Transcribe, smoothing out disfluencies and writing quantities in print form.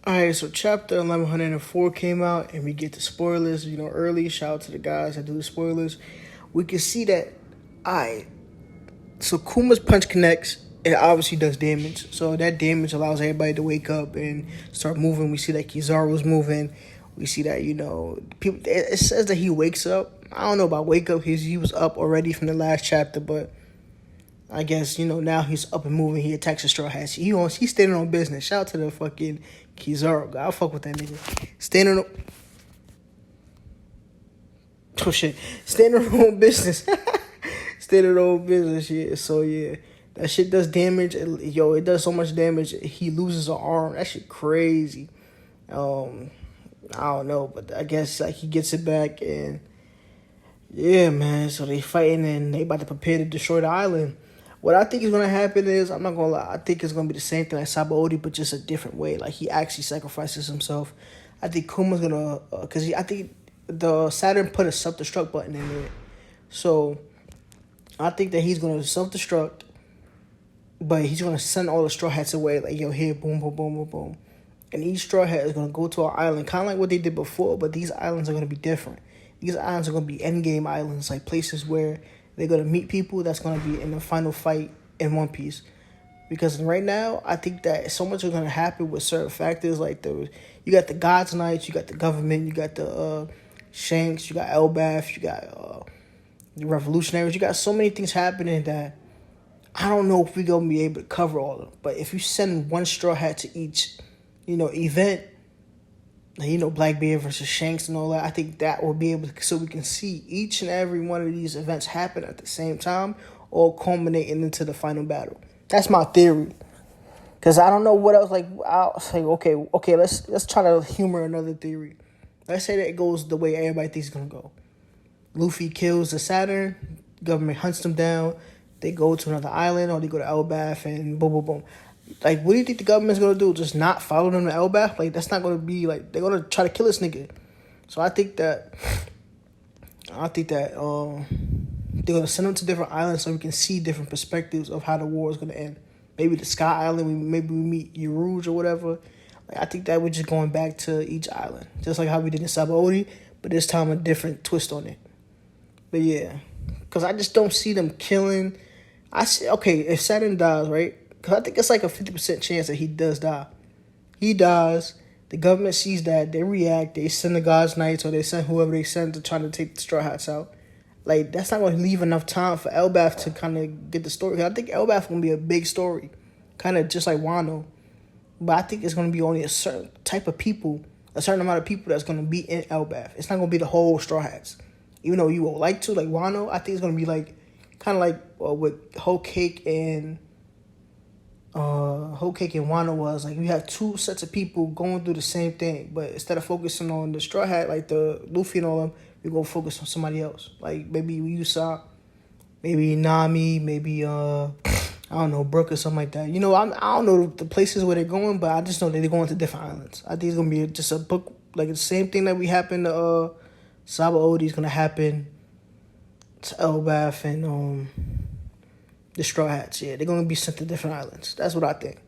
Alright, so chapter 1104 came out, and we get the spoilers, early. Shout out to the guys that do the spoilers. We can see that, alright, so Kuma's punch connects, it obviously does damage. So that damage allows everybody to wake up and start moving. We see that Kizaru's moving. We see that, people. It says that he wakes up. I don't know about wake up. He was up already from the last chapter, but I guess, now he's up and moving. He attacks the Straw Hats. He's standing on business. Shout out to the fucking Kizaru. I'll fuck with that nigga. Standing on... Oh, shit. Standing on business. Standing on business, yeah. So, yeah. That shit does damage. It does so much damage. He loses an arm. That shit crazy. I don't know, but I guess, he gets it back, and... Yeah, man. So they fighting, and they about to prepare to destroy the island. What I think is going to happen is, I'm not going to lie, I think it's going to be the same thing like Sabaody, but just a different way. Like, he actually sacrifices himself. I think Kuma's going to, because I think the Saturn put a self-destruct button in there. So, I think that he's going to self-destruct, but he's going to send all the Straw Hats away. Like, here, boom, boom, boom, boom, boom. And each Straw Hat is going to go to an island, kind of like what they did before, but these islands are going to be different. These islands are going to be endgame islands, like places where they're going to meet people that's going to be in the final fight in One Piece. Because right now, I think that so much is going to happen with certain factors. Like, you got the God's Knights, you got the government, you got the Shanks, you got Elbaf, you got the Revolutionaries. You got so many things happening that I don't know if we're going to be able to cover all of them. But if you send one Straw Hat to each, event, Blackbeard versus Shanks and all that, I think that will be able to, so we can see each and every one of these events happen at the same time, all culminating into the final battle. That's my theory. Because I don't know what else, I'll say, okay, let's try to humor another theory. Let's say that it goes the way everybody thinks it's going to go. Luffy kills the Saturn, government hunts them down, they go to another island, or they go to Elbaf, and boom, boom, boom. Like, what do you think the government's going to do? Just not follow them to Elbaf? Like, that's not going to be, they're going to try to kill this nigga. So I think that they're going to send them to different islands so we can see different perspectives of how the war is going to end. Maybe the Sky Island, maybe we meet Yarouge or whatever. I think that we're just going back to each island. Just like how we did in Sabaody, but this time a different twist on it. But yeah, because I just don't see them killing. If Saturn dies, right? Because I think it's like a 50% chance that he does die. He dies. The government sees that. They react. They send the God's Knights, or they send whoever they send to try to take the Straw Hats out. That's not going to leave enough time for Elbaf to kind of get the story. I think Elbaf going to be a big story. Kind of just like Wano. But I think it's going to be only a certain type of people, a certain amount of people that's going to be in Elbaf. It's not going to be the whole Straw Hats. Even though you would like to, like Wano, I think it's going to be kind of like what Whole Cake and Wano was. Like, you have two sets of people going through the same thing, but instead of focusing on the Straw Hat, like the Luffy and all them, we're going to focus on somebody else. Like, maybe Usopp, maybe Nami, maybe, I don't know, Brook or something like that. I don't know the places where they're going, but I just know that they're going to different islands. I think it's going to be just a book, like the same thing that we happened to Sabaody is going to happen to Elbaf and the Straw Hats. Yeah, they're going to be sent to different islands. That's what I think.